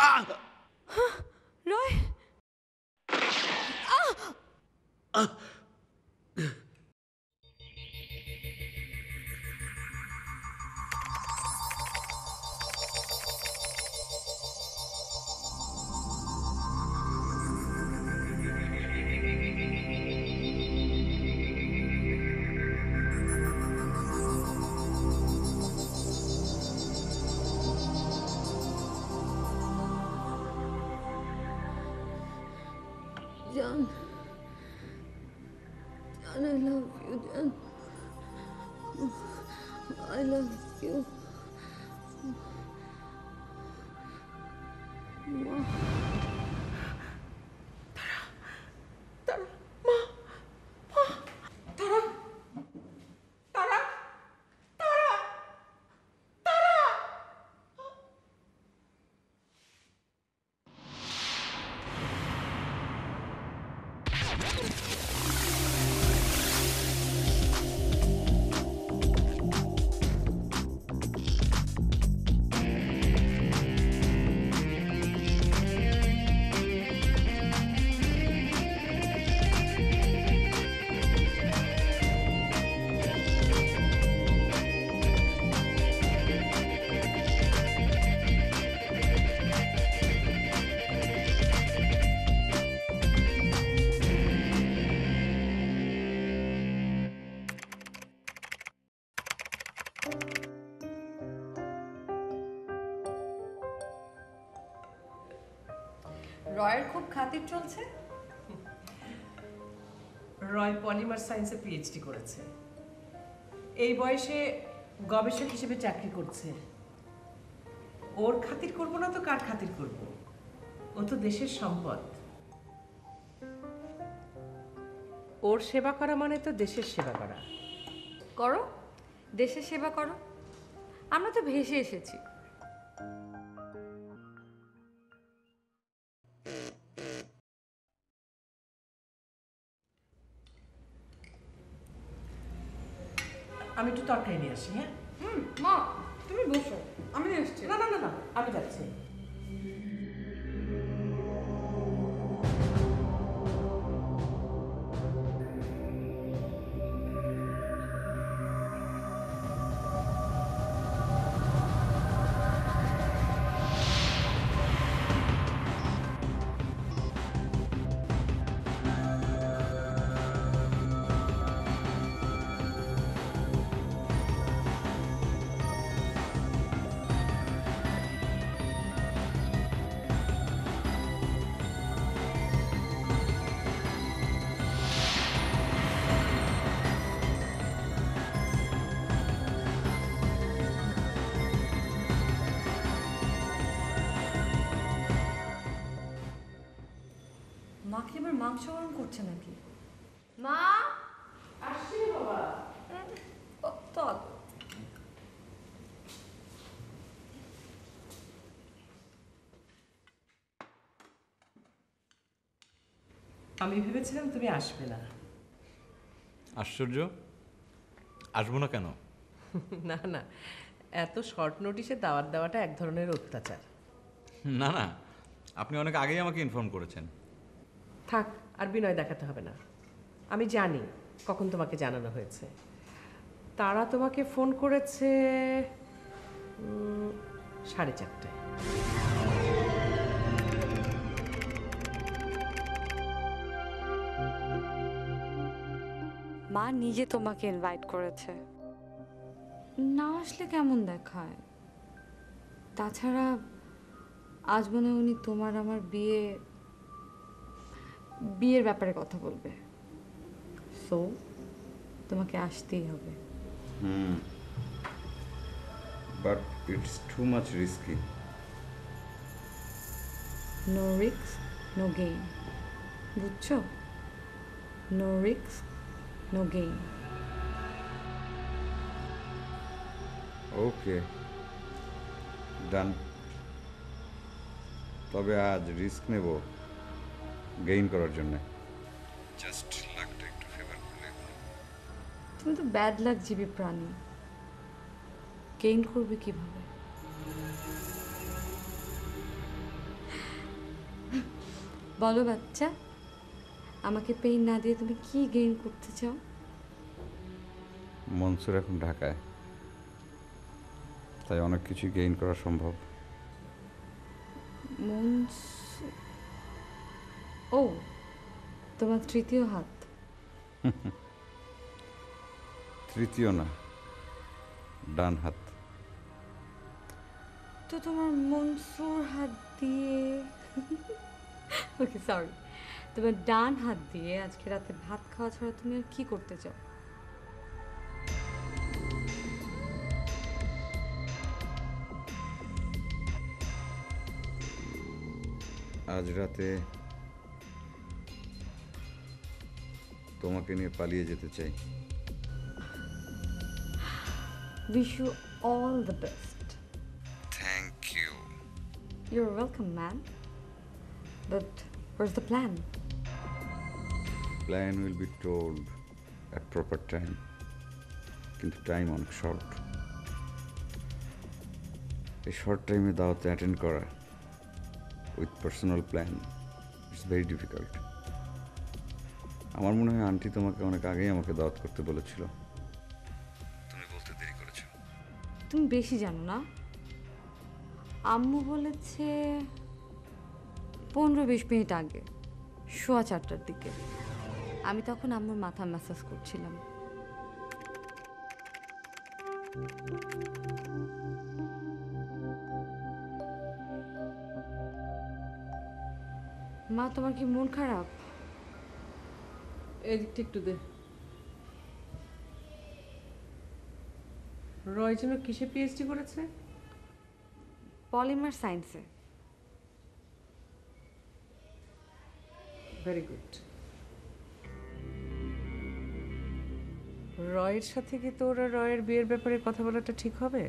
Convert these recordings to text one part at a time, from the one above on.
Roy John, I love you, John. I love you. Ma. তারা মা মা তারা তারা তারা তারা রয়ের খুব খাতির চলছে। রয় পলিমার সায়েন্সে পিএইচডি করেছে, এই বয়সে গবেষক হিসেবে চাকরি করছে। ওর খাতির করবো না তো কার খাতির করব? ও তো দেশের সম্পদ। ওর সেবা করা মানে তো দেশের সেবা করা। করো, দেশের সেবা করো। আমরা তো ভেসে এসেছি। আমি একটু তরকারি নিয়ে আসি। হ্যাঁ মা, তুমি বসো, আমি এসছি। না না না না, আমি যাচ্ছি। মা কি আবার মাংস গরম করছে নাকি? মা আসছি বাবা। চল। আমি ভেবেছিলাম তুমি আসবে না। আশ্চর্য, আসবো না কেন? না না, এত শর্ট নোটিশে দাওয়াত দেওয়াটা এক ধরনের অত্যাচার। না না, আপনি অনেক আগেই আমাকে ইনফর্ম করেছেন। থাক, আর বিনয় দেখাতে হবে না। আমি জানি কখন তোমাকে জানানো হয়েছে। তারা তোমাকে ফোন করেছে 4:30টায়। মা নিজে তোমাকে ইনভাইট করেছে, না আসলে কেমন দেখায়? তাছাড়া আজ মনে হয় উনি তোমার আমার বিয়ের ব্যাপারে কথা বলবে, সো তোমাকে আসতেই হবে। But it's too much risky. No risk no gain, বুঝছো? No risk no gain. Okay, done. তবে আজ রিস্ক নেব গেইন করার জন্য। জাস্ট লাকটা একটু ফেভার করলে। তুমি তো ব্যাড লাক জীবী প্রাণী, গেইন করবে কিভাবে? বলো বাচ্চা, আমাকে পেইন না দিয়ে তুমি কি গেইন করতে চাও? মনসুর এখন ঢাকায়, তাই অনেক কিছু গেইন করা সম্ভব। ও, তোমার তৃতীয় হাত। তৃতীয় না, ডান হাত। তো তোমার মনসুর হাত দিয়ে ওকে সরি, তোমার ডান হাত দিয়ে আজকে রাতে ভাত খাওয়া ছাড়া তুমি আর কি করতে চাও? আজ রাতে তোমাকে নিয়ে পালিয়ে যেতে চাই। Wish you all the best. Thank you. You're welcome, man. But where's the plan? Plan will be told at proper time, কিন্তু টাইম অনেক শর্ট। এই শর্ট টাইমে দাওয়াতে অ্যাটেন্ড করা with personal plan it's very difficult. আমার মনে হয় aunty তোমাকে অনেক আগেই আমাকে দাওয়াত করতে বলেছিল, তুমি বলতে দেরি করেছো। তুমি বেশি জানো না। আম্মু বলেছে 15-20 মিনিট আগে, 4:15টার দিকে। আমি তখন আম্মুর মাথা ম্যাসাজ করছিলাম। মা, তোমার কি মন খারাপ? এদিকটা একটু দে। রয় যেন কিসে পিএইচডি করেছে? পলিমার সায়েন্সে। Very good. রয়ের সাথে কি তোর আর রয়ের বিয়ের ব্যাপারে কথা বলাটা ঠিক হবে?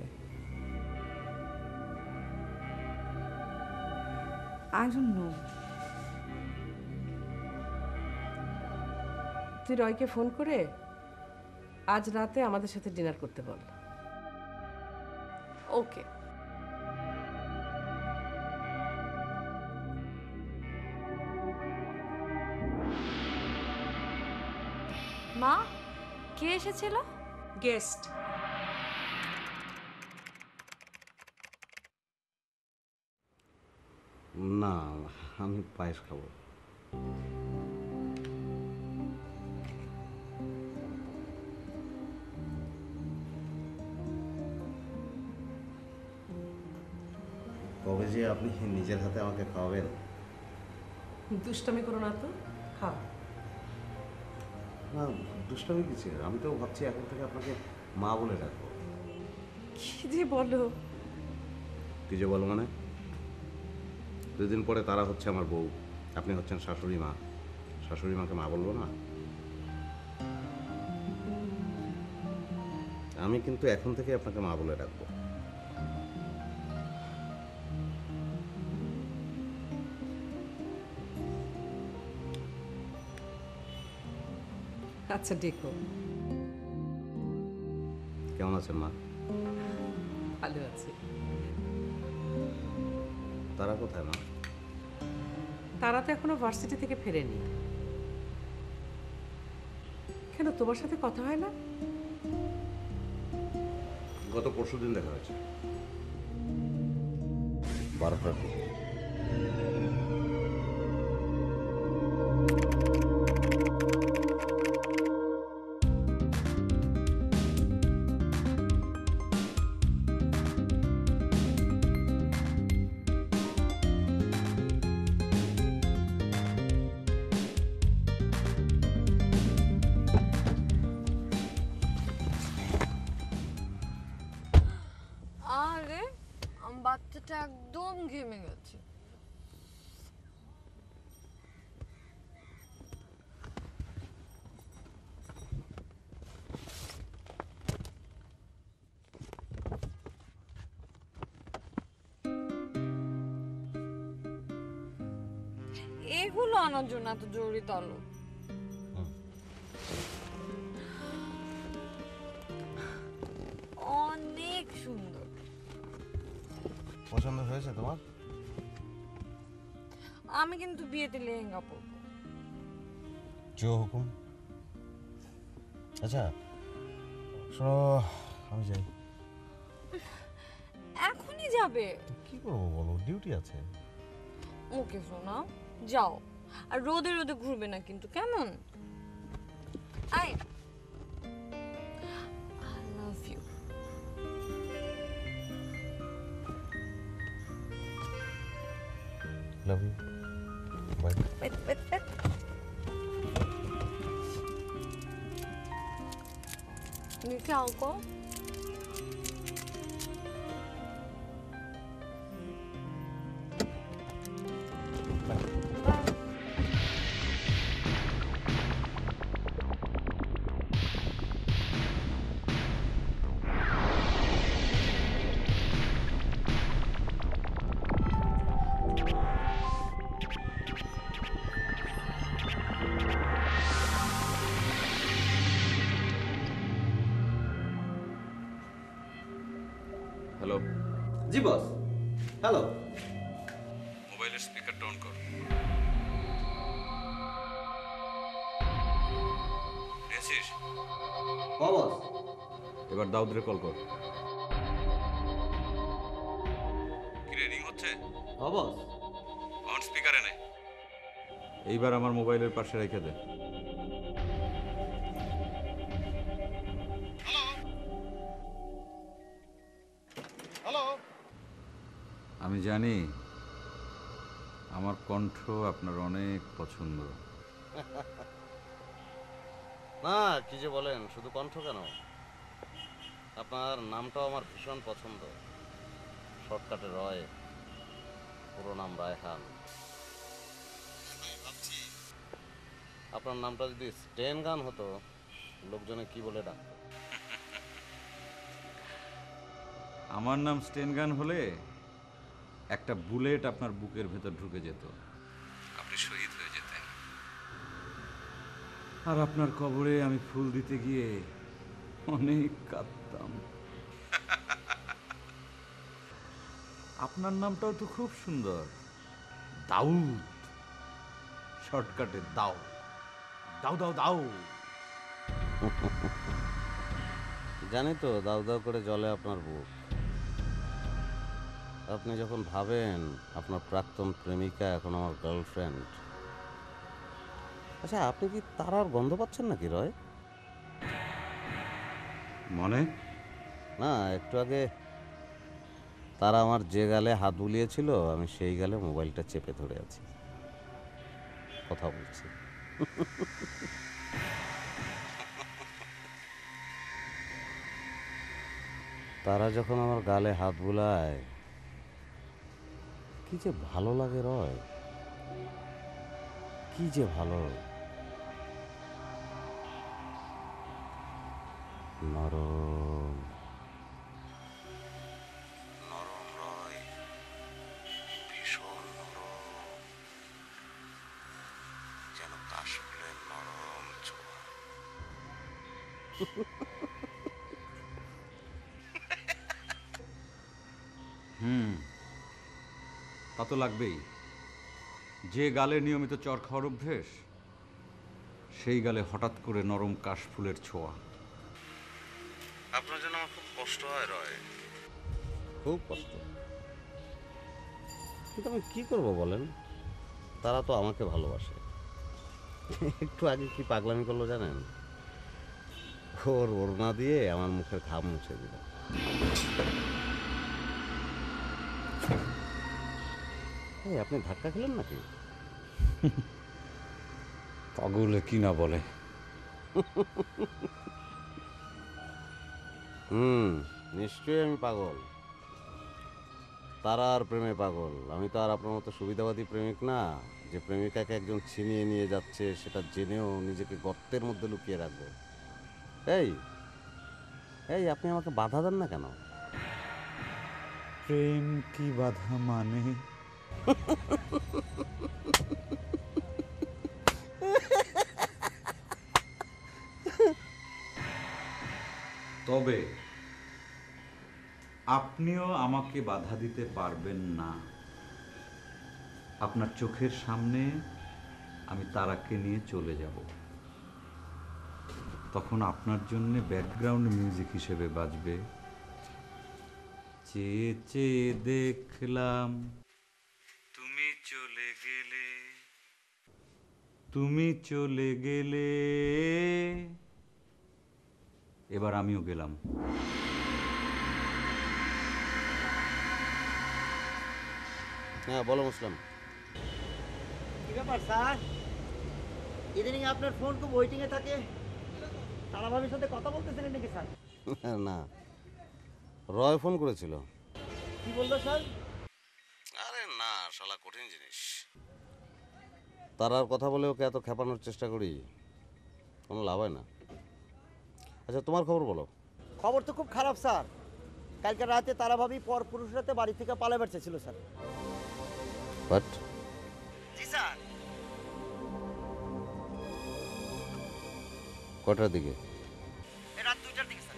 I don't know. তুই রয়কে ফোন করে আজ রাতে আমাদের সাথে ডিনার করতে বল। ওকে। মা, কে এসেছিল? গেস্ট। না, আমি পায়েস খাবো। কবে যে আপনি নিজের হাতে আমাকে খাওয়াবেন? দুষ্টামি করো না তো, খাও। না, দুষ্টামি কিছু, আমি তো ভাবছি এখন থেকে আপনাকে মা বলে ডাকবো। কি যে বলো! কি যে বলো মানে? 2 দিন পরে তারা হচ্ছে আমার বউ, আপনি হচ্ছেন শাশুড়ি মা। শাশুড়ি মাকে মা বলবো না? আমি কিন্তু এখন থেকে আপনাকে মা বলে ডাকবো। আচ্ছা, ডেকো। কেমন আছেন মা? ভালো আছে। তারা কোথায় মা? তারা তো এখনো ভার্সিটি থেকে ফেরেনি। কেন, তোমার সাথে কথা হয় না? গত পরশুদিন দেখা হয়েছে। 12টার দিকে। আরে বাচ্চাটা একদম ঘেমে গেছে। এগুলো আনার জন্য এত জরুরি তলব? অনেক সুন্দর। পছন্দ হয়েছে তোমার? আমি কিন্তু বিয়েতে লেহেঙ্গা পরবো। জো হুকুম। আচ্ছা শোনো, আমি যাই। এখনই যাবে? কি করবো বলো, ডিউটি আছে। ওকে সোনা, যাও। আর রোদে রোদে ঘুরবে না কিন্তু, কেমন? I love you. Love you, bye, জি বস। হ্যালো। মোবাইলের স্পিকারটা অন কর। পেয়েছিস? ও বস। এবার দাউদরে কল কর। কি রিং হচ্ছে? ও বস। অন স্পিকারে নে। এইবার আমার মোবাইলের পাশে রেখে দে। আমি জানি আমার কণ্ঠ আপনার অনেক পছন্দ। না, কি যে বলেন, শুধু কণ্ঠ কেন, আপনার নামটাও আমার ভীষণ পছন্দ। শর্টকাটে রয়, পুরো নাম রায়হান। আমি ভাবছি আপনার নামটা যদি স্টেন গান হতো, লোকজনে কি বলে ডাকতো। আমার নাম স্টেন গান হলে একটা বুলেট আপনার বুকের ভেতর ঢুকে যেত, আপনি শহীদ হয়ে যেতেন। আর আপনার কবরে আমি ফুল দিতে গিয়ে অনেক কাঁদতাম। আপনার নামটাও তো খুব সুন্দর, দাউদ। শর্টকাটে দাও, দাও দাও দাও। জানি তো, দাউ দাউ করে জ্বলে আপনার বুক। আপনি যখন ভাবেন আপনার প্রাক্তন প্রেমিকা এখন আমার গার্লফ্রেন্ড। আচ্ছা, আপনি কি তারার গন্ধ পাচ্ছেন নাকি রয়? মনে না, একটু আগে তারা আমার যে গালে হাত বুলিয়েছিল, আমি সেই গালে মোবাইলটা চেপে ধরে আছি, কথা বলছি। তারা যখন আমার গালে হাত বুলায়, কি যে ভালো লাগে রয়, কি যে ভালো। নরম নরম রয়, ভীষণ নরম, যেন কাশফুলের নরম ছোঁয়া। তা তো লাগবেই। যে গালে নিয়মিত চর খাওয়ার অভ্যেস, সেই গালে হঠাৎ করে নরম কাশফুলের ছোঁয়া। আপনার জন্য আমার খুব কষ্ট হয় রয়, খুব কষ্ট। কিন্তু আমি কি করব বলেন, তারা তো আমাকে ভালোবাসে। একটু আগে কি পাগলামি করলো জানেন? ওর ওড়না দিয়ে আমার মুখের ঘাম মুছে দিল। এই, আপনি ধাক্কা খেলেন নাকি? পাগলে কি না বলে। নিশ্চয়ই আমি পাগল। তারা আর প্রেমে পাগল। আমি তো আর আপনার মতো সুবিধাবাদী প্রেমিক না, যে প্রেমিকাকে একজন ছিনিয়ে নিয়ে যাচ্ছে সেটা জেনেও নিজেকে গর্তের মধ্যে লুকিয়ে রাখবো। এই এই, আপনি আমাকে বাধা দেন না কেন? প্রেম কি বাধা মানে? তবে আপনিও আমাকে বাধা দিতে পারবেন না। আপনার চোখের সামনে আমি তারাকে নিয়ে চলে যাব। তখন আপনার জন্য ব্যাকগ্রাউন্ড মিউজিক হিসেবে বাজবে চেয়ে চেয়ে দেখলাম তুমি চলে গেলে, তুমি চলে গেলে, এবার আমিও গেলাম। হ্যাঁ বলো মুসলাম। কি ব্যাপার স্যার, ইদানিং আপনার ফোন খুব ওয়েটিংয়ে থাকে। তারা ভাবির সাথে কথা বলতেছিলেন নাকি স্যার? না, রয় ফোন করেছিল। কি বললো স্যার? আরে না, শালা কঠিন জিনিস। তারার কথা বলে ওকে এত খেপানোর চেষ্টা করি, কোনো লাভ হয় না। আচ্ছা তোমার খবর বলো। খবর তো খুব খারাপ স্যার। কালকে রাতে তারা ভাবি পর পুরুষ রাতে বাড়ি থেকে পালাবার চেয়েছিল স্যার। But G sir. কটার দিকে? রাত 2টার দিকে স্যার।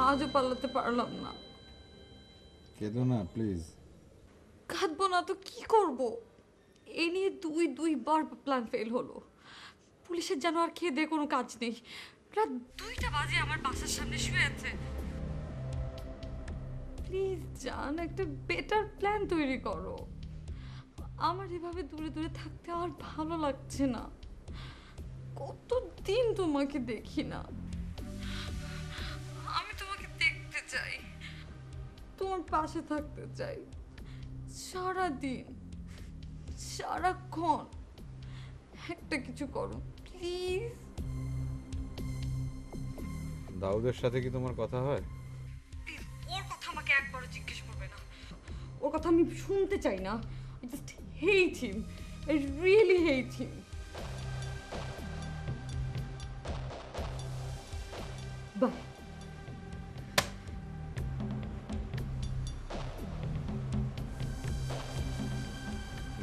আজও পালাতে পারলাম না। কেঁদো না প্লিজ। কাঁদবো না তো কি করব? এই নিয়ে দুইবার প্ল্যান ফেল হলো। পুলিশের যেন আর খেয়ে দিয়ে কোনো কাজ নেই। রাত 2টা বাজে আমার বাসার সামনে শুয়ে আছে। প্লিজ জান, একটা বেটার প্ল্যান তৈরি করো। আমার এভাবে দূরে দূরে থাকতে আর ভালো লাগছে না। কতদিন তোমাকে দেখি না। আমি তোমাকে দেখতে চাই, তোমার পাশে থাকতে চাই, সারাদিন সারাক্ষণ। একটা কিছু করো প্লিজ। দাউদের সাথে কি তোমার কথা হয়? প্লিজ ওর কথা আমাকে একবারও জিজ্ঞেস করবে না। ওর কথা আমি শুনতে চাই না। I just hate him. I really hate him. Bye.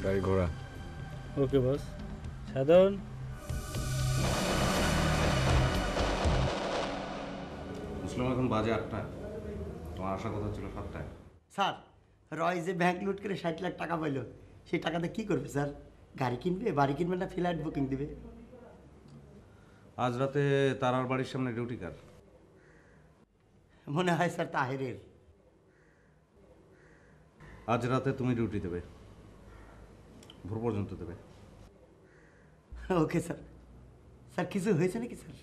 গাড়ি ঘোড়া। ওকে বস। সাধারণ মুসলাম এখন বাজে 8টা, তোমার আসার কথা ছিল 7টায়। স্যার, রয় যে ব্যাংক লুট করে 60 লাখ টাকা পাইল, সেই টাকাতে কি করবে স্যার? গাড়ি কিনবে, বাড়ি কিনবে, না ফ্লাইট বুকিং দিবে? আজ রাতে তারার বাড়ির সামনে ডিউটি কার? মনে হয় স্যার তাহেরের। আজ রাতে তুমি ডিউটি দেবে, ভোর পর্যন্ত দেবে। Okay sir. স্যার কিছু হয়েছে নাকি স্যার?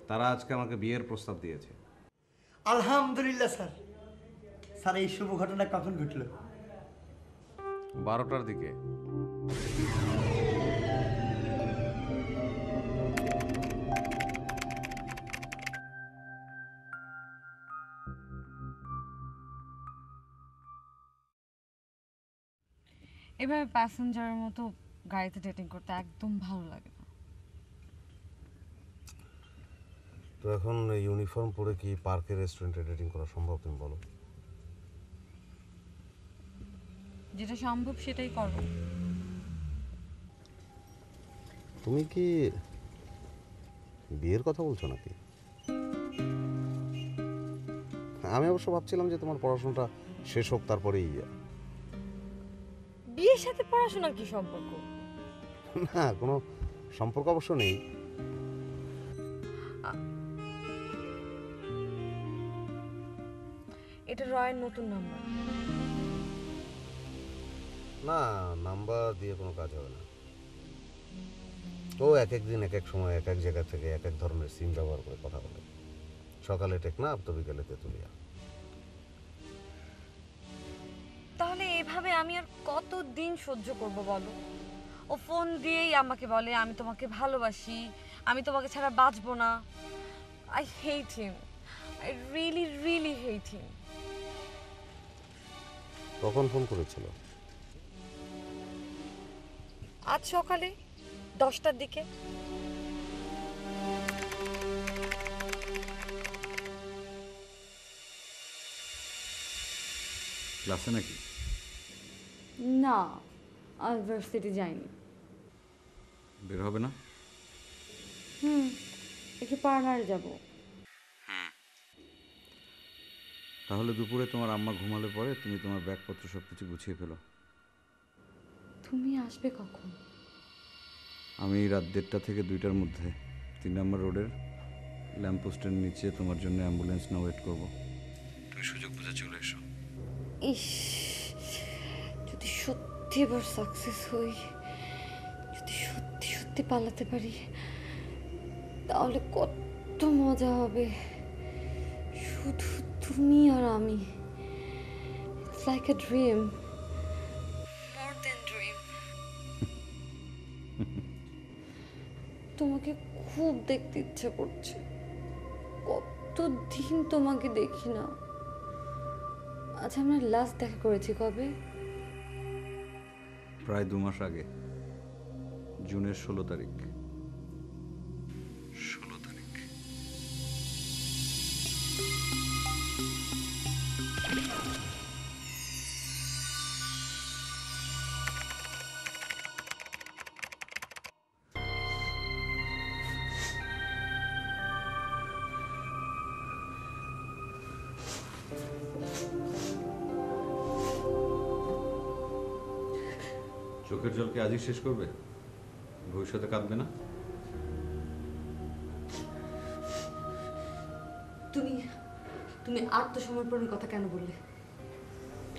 তারা আজকে আমাকে বিয়ের প্রস্তাব দিয়েছে। আলহামদুলিল্লাহ স্যার। স্যার এই শুভ ঘটনা কখন ঘটলো? 12টার দিকে। এভাবে প্যাসেঞ্জারের মতো গাড়িতে ডেটিং করতে একদম ভালো লাগে না। তো এখন ইউনিফর্ম পরে কি পার্কের রেস্টুরেন্টে ডেটিং করা সম্ভব, তুমি বলো? যেটা সম্ভব সেটাই করো। তুমি কি বিয়ের কথা বলছো নাকি? আমি অবশ্য ভাবছিলাম যে তোমার পড়াশোনাটা শেষ হোক, তারপরেই। বিয়ের সাথে পড়াশোনার কি সম্পর্ক? না, কোনো সম্পর্ক অবশ্য নেই। এটা রয়ের নতুন নাম্বার। না, নাম্বার দিয়ে কোনো কাজ হবে না। ও এক এক দিন এক এক সময় এক এক জায়গা থেকে এক এক ধরনের সিম ব্যবহার করে কথা বলে। সকালে টেকনাফ, তো বিকেলে তেঁতুলিয়া। এভাবে আমি আর কতদিন সহ্য করব বলো? ও ফোন দিয়েই আমাকে বলে আমি তোমাকে ভালোবাসি, আমি তোমাকে ছাড়া বাঁচবো না। I hate him, I really really hate him. কখন ফোন করেছিল? আজ সকালে 10টার দিকে। ক্লাসে নাকি? না, আজ ভার্সিটি যাইনি। বের হবে না? একটু পার্লারে যাব। তাহলে দুপুরে তোমার আম্মা ঘুমালে পরে তুমি তোমার ব্যাগপত্র সব কিছু গুছিয়ে ফেলো। তুমি আসবে কখন? আমি রাত 1:30 থেকে 2টার মধ্যে 3 নম্বর রোডের ল্যাম্পপোস্টের নিচে তোমার জন্য অ্যাম্বুলেন্স না ওয়েট করবো। তুমি সুযোগ বুঝে চলে এসো। ইস, যদি সত্যি এবার সাকসেস হই, যদি সত্যি সত্যি পালাতে পারি, তাহলে কত মজা হবে। শুধু তুমি আর আমি। It's like a dream, more than dream. তোমাকে খুব দেখতে ইচ্ছে করছে। কতদিন তোমাকে দেখি না। আচ্ছা, আমরা লাস্ট দেখা করেছি কবে? প্রায় 2 মাস আগে, জুনের 16 তারিখ। 16 তারিখ। চোখের জলকে আজই শেষ করবে? ভবিষ্যতে কাঁদবে না? তুমি তুমি আত্মসমর্পণের কথা কেন বললে?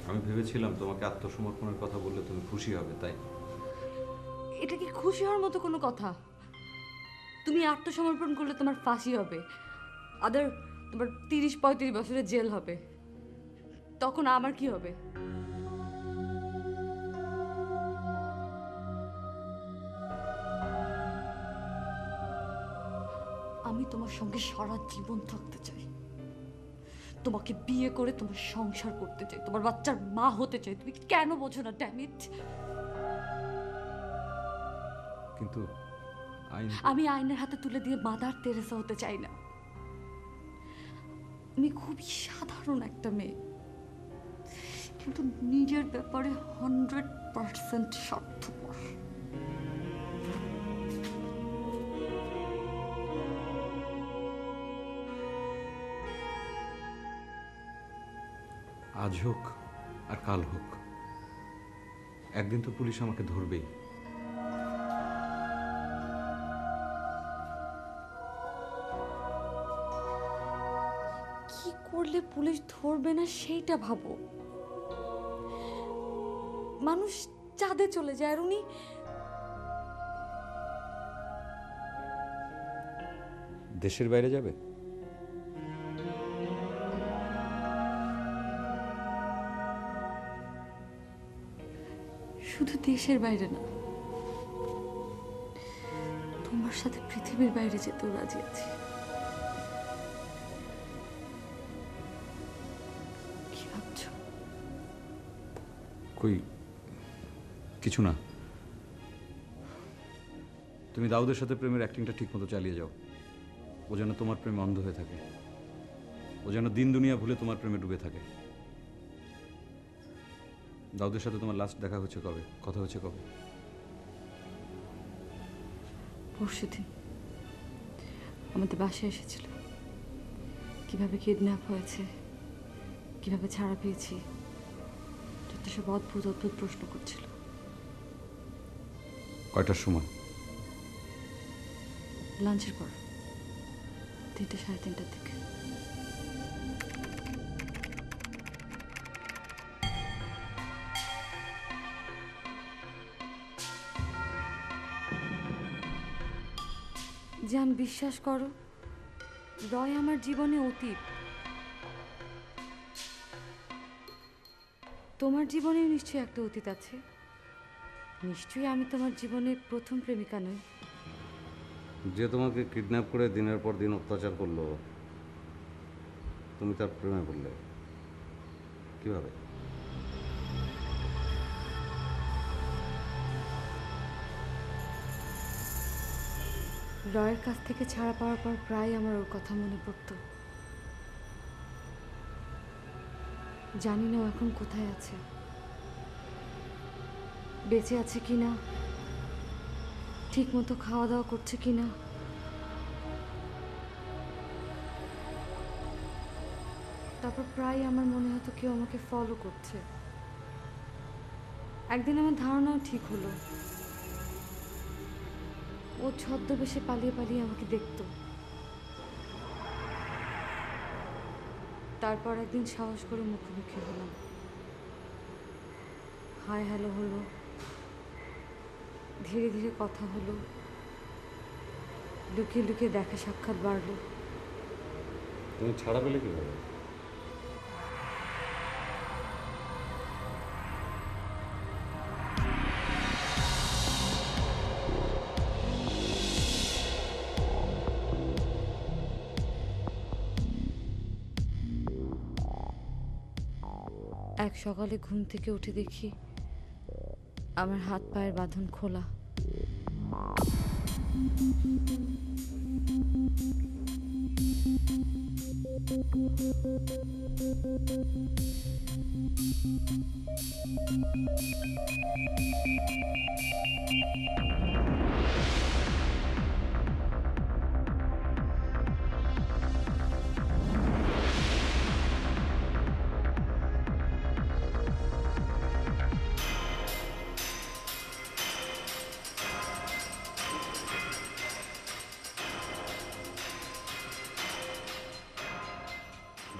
আমি ভেবেছিলাম তোমাকে আত্মসমর্পণের কথা বললে তুমি খুশি হবে, তাই। এটা কি খুশি হওয়ার মতো কোনো কথা? তুমি আত্মসমর্পণ করলে তোমার ফাঁসি হবে, আদার তোমার 30-35 বছরের জেল হবে। তখন আমার কি হবে? আমি তোমার সঙ্গে সারা জীবন থাকতে চাই, তোমাকে বিয়ে করে তোমার সংসার করতে চাই, তোমার বাচ্চার মা হতে চাই। তুমি কেন বোঝো না? Damn it! কিন্তু আমি আইনের হাতে তুলে দিয়ে মাদার তেরেসা হতে চাই না। আমি খুবই সাধারণ একটা মেয়ে, কিন্তু নিজের ব্যাপারে 100% স্বার্থপর। আজ হোক আর কাল হোক, একদিন তো পুলিশ আমাকে ধরবেই। কি করলে পুলিশ ধরবে না সেইটা ভাবো। মানুষ চাঁদে চলে যায়, আর উনি দেশের বাইরে যাবে? শুধু দেশের বাইরে না, তোমার সাথে পৃথিবীর বাইরে যেতেও রাজি আছি। কি ভাবছো? কই কিছু না। তুমি দাউদের সাথে প্রেমের অ্যাক্টিংটা ঠিক মতো চালিয়ে যাও। ও যেন তোমার প্রেমে অন্ধ হয়ে থাকে, ও যেন দিন দুনিয়া ভুলে তোমার প্রেমে ডুবে থাকে। দাউদের সাথে তোমার লাস্ট দেখা হচ্ছে কবে? কথা হচ্ছে কবে? পরশুদিন আমাদের বাসায় এসেছিল। কিভাবে কিডন্যাপ হয়েছে, কিভাবে ছাড়া পেয়েছি, যত সব অদ্ভুত অদ্ভুত প্রশ্ন করছিল। কয়টার সময়? লাঞ্চের পর 3-3:30 দিকে। জান, বিশ্বাস করো, রয় আমার জীবনে অতীত। তোমার জীবনে নিশ্চয়ই একটা অতীত আছে। নিশ্চয়ই আমি তোমার জীবনের প্রথম প্রেমিকা নই। যে তোমাকে কিডন্যাপ করে দিনের পর দিন অত্যাচার করলো, তুমি তার প্রেমে পড়লে কিভাবে? রয়ের কাছ থেকে ছাড়া পাওয়ার পর প্রায় আমার ওর কথা মনে পড়তো। জানি না ও এখন কোথায় আছে, বেঁচে আছে কিনা, ঠিক মতো খাওয়া দাওয়া করছে কিনা। তারপর প্রায় আমার মনে হতো কেউ আমাকে ফলো করছে। একদিন আমার ধারণাও ঠিক হলো, ও ছদ্মবেশে পালিয়ে পালিয়ে আমাকে দেখতো। তারপর একদিন সাহস করে মুখোমুখি হলাম, হাই হ্যালো হলো, ধীরে ধীরে কথা হলো, লুকিয়ে লুকিয়ে দেখা সাক্ষাৎ বাড়লো। তুমি ছাড়া পেলে কিভাবে? এক সকালে ঘুম থেকে উঠে দেখি আমার হাত পায়ের বাঁধন খোলা।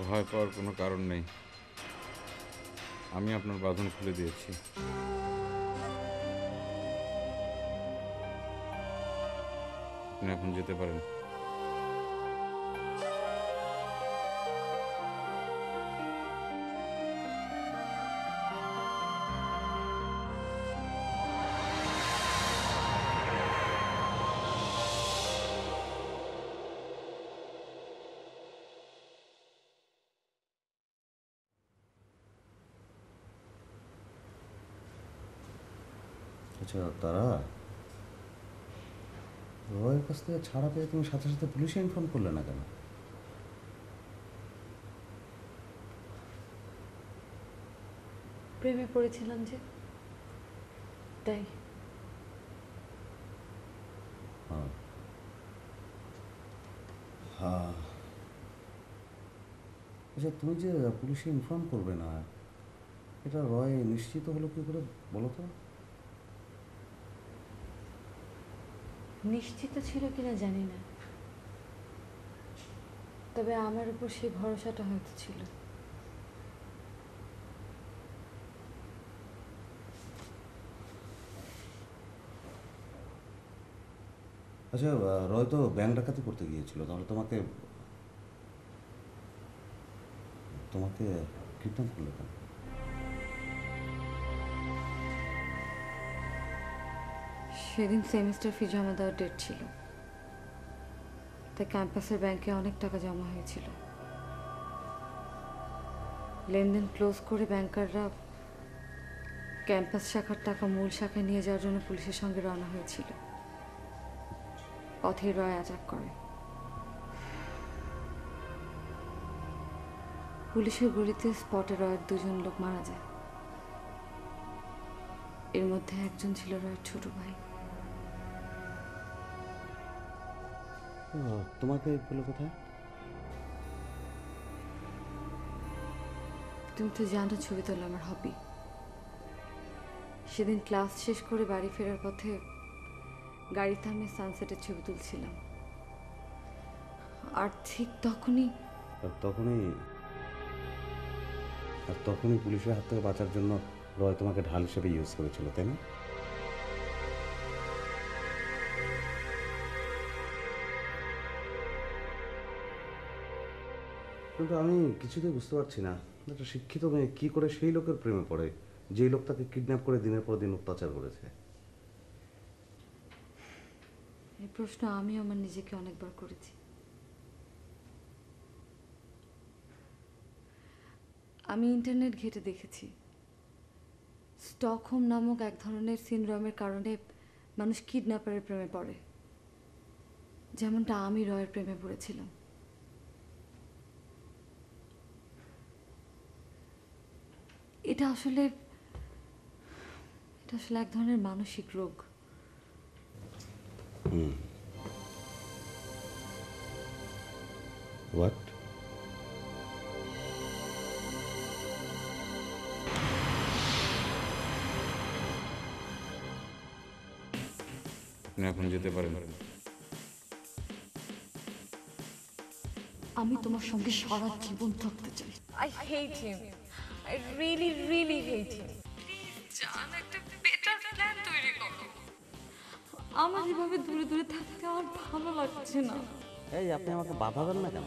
ভয় পাওয়ার কোনো কারণ নেই, আমি আপনার বাঁধন খুলে দিয়েছি। আপনি এখন যেতে পারেন। আচ্ছা তারা, রয়ের কাছ থেকে ছাড়া পেয়ে তুমি সাথে সাথে পুলিশে ইনফর্ম করলে না কেন? প্রেমে পড়েছিলাম যে, তাই। হ্যাঁ, আচ্ছা তুমি যে পুলিশে ইনফর্ম করবে না, এটা রয় নিশ্চিত হলো কি করে বলো তো? নিশ্চিত ছিল কিনা জানি না, তবে আমার উপর সেই ভরসাটা হয়তো ছিল। আচ্ছা রয় তো ব্যাংক ডাকাতি করতে গিয়েছিল, তাহলে তোমাকে তোমাকে কিডন্যাপ করলো কেন? সেদিন সেমিস্টার ফি জমা দেওয়ার ডেট ছিল, তাই ক্যাম্পাসের ব্যাংকে অনেক টাকা জমা হয়েছিল। লেনদেন ক্লোজ করে ব্যাংকাররা ক্যাম্পাস শাখার টাকা মূল শাখায় নিয়ে যাওয়ার জন্য পুলিশের সঙ্গে রওনা হয়েছিল। পথে রয় অ্যাটাক করে। পুলিশের গুলিতে স্পটে রয়ের দুজন লোক মারা যায়। এর মধ্যে একজন ছিল রয়ের ছোট ভাই। তোমাকে পেলো কোথায়? তুমি তো জানো ছবি তোলা আমার হবি। সেদিন ক্লাস শেষ করে বাড়ি ফেরার পথে গাড়ি থামিয়ে সানসেটের ছবি তুলছিলাম, আর ঠিক তখনই পুলিশের হাত থেকে বাঁচার জন্য রয় তোমাকে ঢাল হিসেবে ইউজ করেছিল, তাই না? কিন্তু আমি কিছুতেই বুঝতে পারছি না একটা শিক্ষিত মেয়ে কি করে সেই লোকের প্রেমে পড়ে যেই লোক তাকে কিডন্যাপ করে দিনের পর দিন অত্যাচার করেছে? এই প্রশ্ন আমি আমার নিজেকে অনেকবার করেছি। আমি ইন্টারনেট ঘেঁটে দেখেছি, স্টকহোম নামক এক ধরনের সিনড্রোমের কারণে মানুষ কিডন্যাপারের প্রেমে পড়ে, যেমনটা আমি রয়ের প্রেমে পড়েছিলাম। এটা আসলে এক ধরনের মানসিক রোগ। হোয়াট? আপনি এখন যেতে পারেন। আমি তোমার সঙ্গে সারা জীবন থাকতে চাই। I hate him. I really, really hate him. জান, একটা বেটার প্ল্যান তৈরি করো। আমার এভাবে দূরে দূরে থাকতে আর ভালো লাগছে না। এই আপনি আমাকে বাধা দেন না কেন?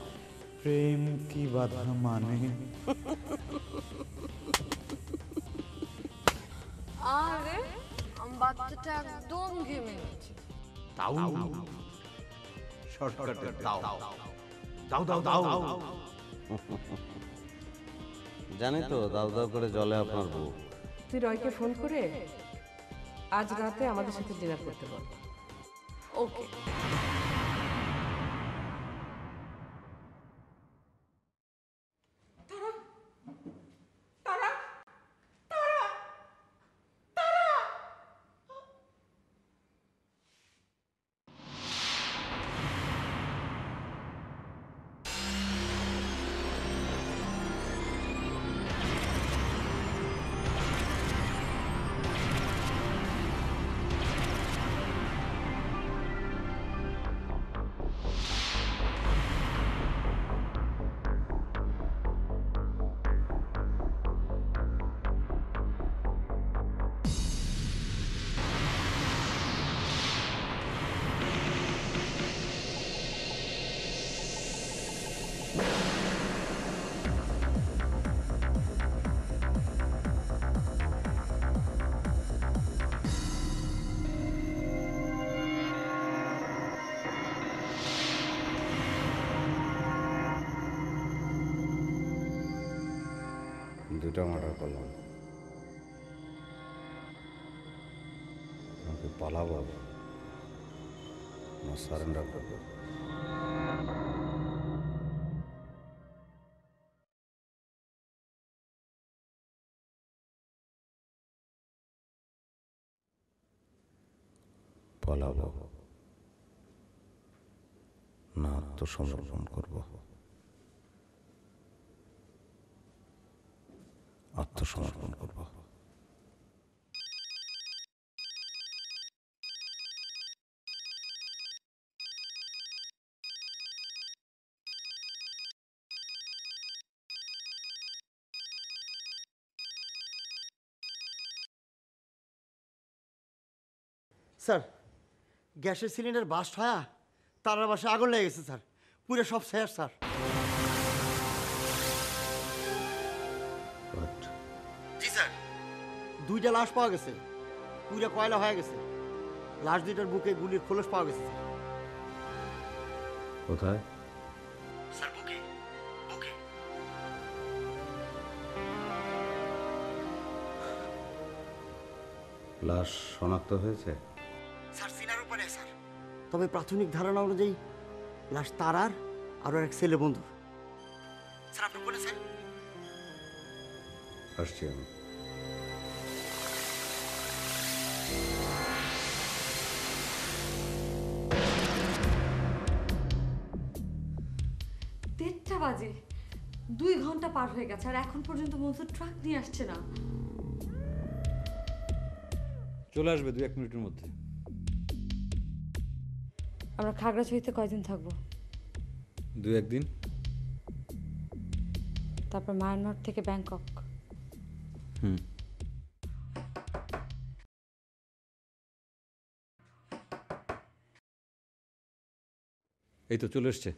প্রেম কি বাধা মানে? আরে বাচ্চাটা একদম ঘেমে গেছে। তাও শর্টকাটে দাও দাও দাও দাও দাও। জানি তো দাউ দাউ করে জলে আপনার বুক। তুই রয়কে ফোন করে আজ রাতে আমাদের সাথে ডিনার করতে বল। ওকে। দুটা মার্ডার করলাম। আমাকে পালাবো না সারেন্ডার করবো? পালাবো না আত্মসমর্পণ করবো? আত্মসমর্পণ করবো। স্যার, গ্যাসের সিলিন্ডার বাস্ট হয়া তার বাসায় আগুন লেগে গেছে স্যার। পুরো সব শেষ স্যার। জি স্যার, 2টা লাশ পাওয়া গেছে, পুরো কয়লা হয়ে গেছে। লাশ 2টার বুকে গুলির খোলস পাওয়া গেছে স্যার। কোথায়? স্যার বুকে বুকে। লাশ শনাক্ত হয়েছে? স্যার সিনার উপরে স্যার, তবে প্রাথমিক ধারণা অনুযায়ী লাশ তারার আর এক ছেলে বন্ধু। স্যার আপনি কোনে স্যার? আসছি আমি। দেড়টা বাজে, 2 ঘন্টা পার হয়ে গেছে আর এখন পর্যন্ত মনসুর ট্রাক নিয়ে আসছে না। চলে আসবে 2-1 মিনিটের মধ্যে। আমরা খাগড়াছড়িতে কয়দিন থাকবো? 2-1 দিন। তারপর মায়ানমার থেকে ব্যাংকক। এই তো চলে এসছে।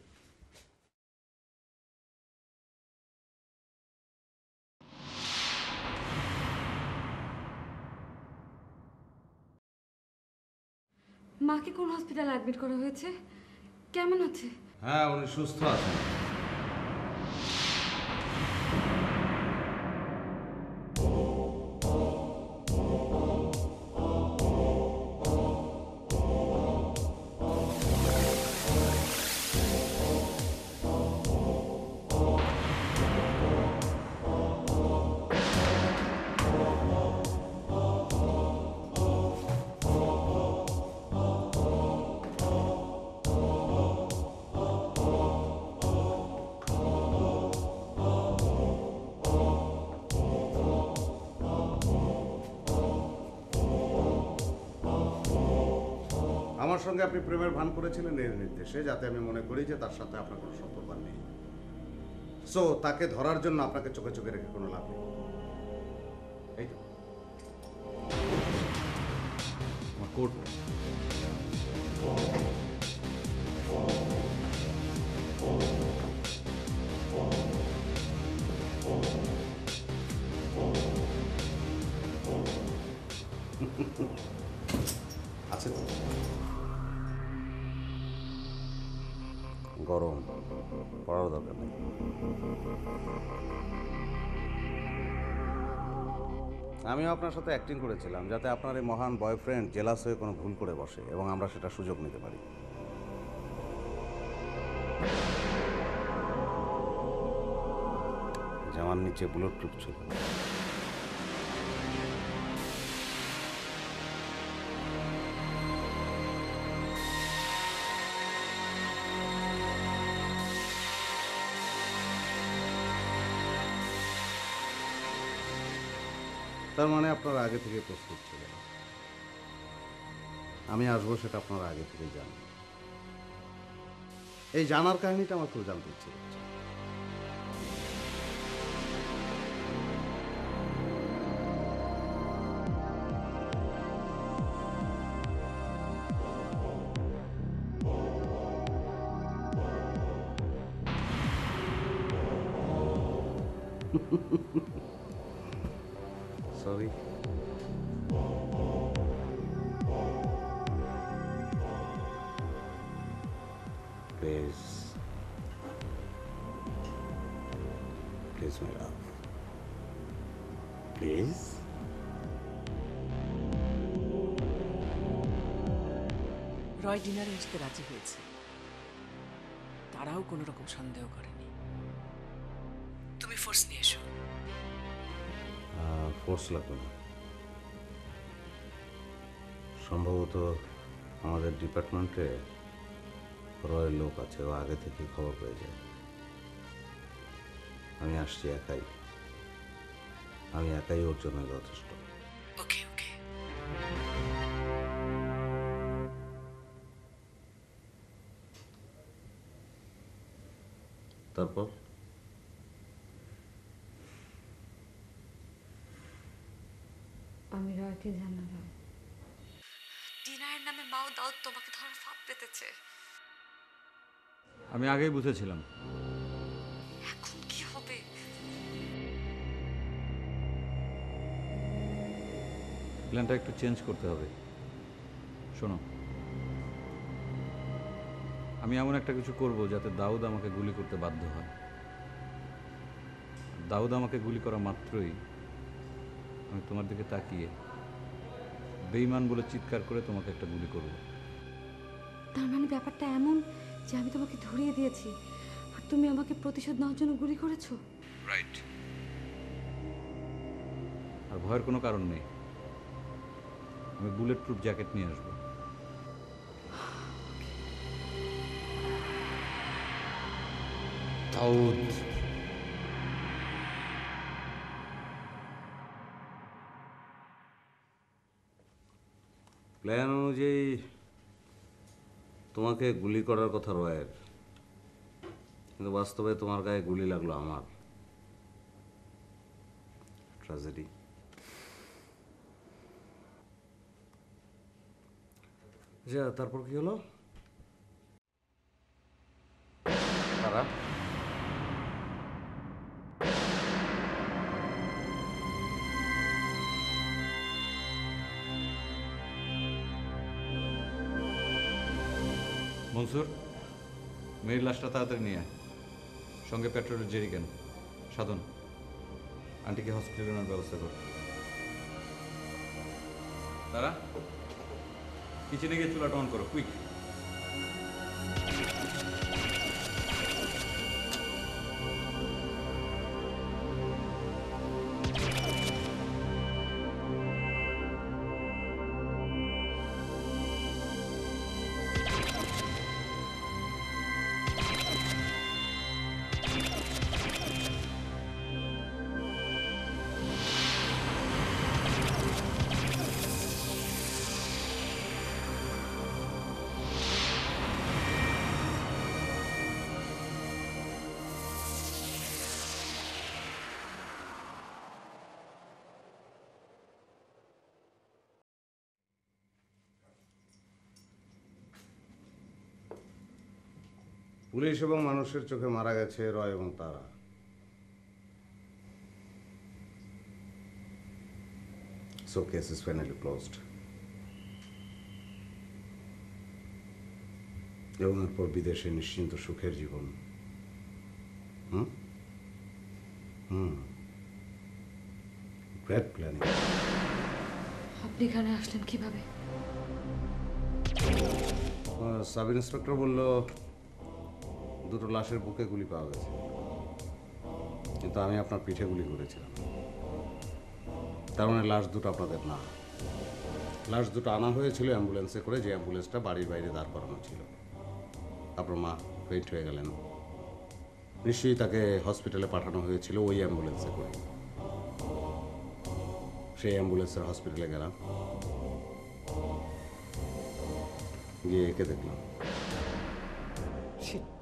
মাকে কোন হসপিটালে অ্যাডমিট করা হয়েছে? কেমন আছে? হ্যাঁ, উনি সুস্থ আছেন। আমার সঙ্গে আপনি প্রেমের ভান করেছিলেন এর নির্দেশে, যাতে আমি মনে করি যে তার সাথে আপনার কোনো সম্পর্ক নেই। সো তাকে ধরার জন্য আপনাকে চোখে চোখে রেখে কোনো লাভ নেই। এই তো আমার কোট। আছে তো? গরম, পড়ার দরকার নেই। আমিও আপনার সাথে অ্যাক্টিং করেছিলাম, যাতে আপনার এই মহান বয়ফ্রেন্ড জেলাস হয়ে কোনো ভুল করে বসে এবং আমরা সেটা সুযোগ নিতে পারি। জামার নিচে বুলেট প্রুফ ছিল। তার মানে আপনারা আগে থেকে প্রস্তুত ছিলেন। আমি আসবো সেটা আপনারা আগে থেকেই জানেন। এই জানার কাহিনীটা আমার খুব জানতে ইচ্ছে করছে। Sorry. Please. Please, my love. Please. রয় ডিনারে আসতে রাজি হয়েছে। তারাও কোনো রকম সন্দেহ করেনি। তুমি ফোর্স নিয়ে এসো। ফোর্স লাগবে না। সম্ভবত আমাদের ডিপার্টমেন্টে রয়ের লোক আছে, ও আগে থেকে খবর পেয়ে যায়। আমি আসছি একাই। আমি একাই ওর জন্য যথেষ্ট। ওকে ওকে। তারপর আমি রয়কে জানালাম ডিনারের নামে মাও দাউদ তোমাকে ধরার ফাঁদ পেতেছে। আমি আগেই বুঝেছিলাম। এখন কি হবে? প্ল্যানটা একটু চেঞ্জ করতে হবে। শোনো, আমি এমন একটা কিছু করব যাতে দাউদ আমাকে গুলি করতে বাধ্য হয়। দাউদ আমাকে গুলি করা মাত্রই আমি তোমার দিকে তাকিয়ে বেঈমান বলে চিৎকার করে তোমাকে একটা গুলি করব। তার মানে ব্যাপারটা এমন যে আমি তোমাকে ধরিয়ে দিয়েছি আর তুমি আমাকে প্রতিশোধ নেওয়ার জন্য গুলি করেছো? রাইট। আর ভয়ের কোনো কারণ নেই। আমি বুলেট প্রুফ জ্যাকেট নিয়ে আসবো। দাউদ, প্ল্যান অনুযায়ী তোমাকে গুলি করার কথা রয়ের, কিন্তু বাস্তবে তোমার গায়ে গুলি লাগলো আমার। ট্র্যাজেডি। আচ্ছা, তারপর কি হলো? তারা মনসুর, মেয়ের লাশটা তাড়াতাড়ি নিয়ে আয়। সঙ্গে পেট্রোলের জেরিকেন। সাধন, আন্টিকে হসপিটালে নেওয়ার ব্যবস্থা কর। তারা কিচেনে গিয়ে চুলাটা অন করো, কুইক। পুলিশ এবং মানুষের চোখে মারা গেছে রয় এবং তারা। So case is finally closed. এবং এরপর বিদেশে নিশ্চিন্ত সুখের জীবন। Great planning. আপনি এখানে আসলেন কিভাবে? সাব ইন্সপেক্টর বলল দুটো লাশের বুকে গুলি পাওয়া গেছে, কিন্তু আমি আপনার পিঠে গুলি করেছিলাম। তার মানে লাশ দুটো আপনাদের না। লাশ দুটো আনা হয়েছিল অ্যাম্বুলেন্সে করে, যে অ্যাম্বুলেন্সটা বাড়ির বাইরে দাঁড় করানো ছিল। আপনার মা ফেইন্ট হয়ে গেলেন, নিশ্চয়ই তাকে হসপিটালে পাঠানো হয়েছিল ওই অ্যাম্বুলেন্সে করে। সেই অ্যাম্বুলেন্সের হসপিটালে গেলাম, গিয়ে একে দেখলাম। শিট।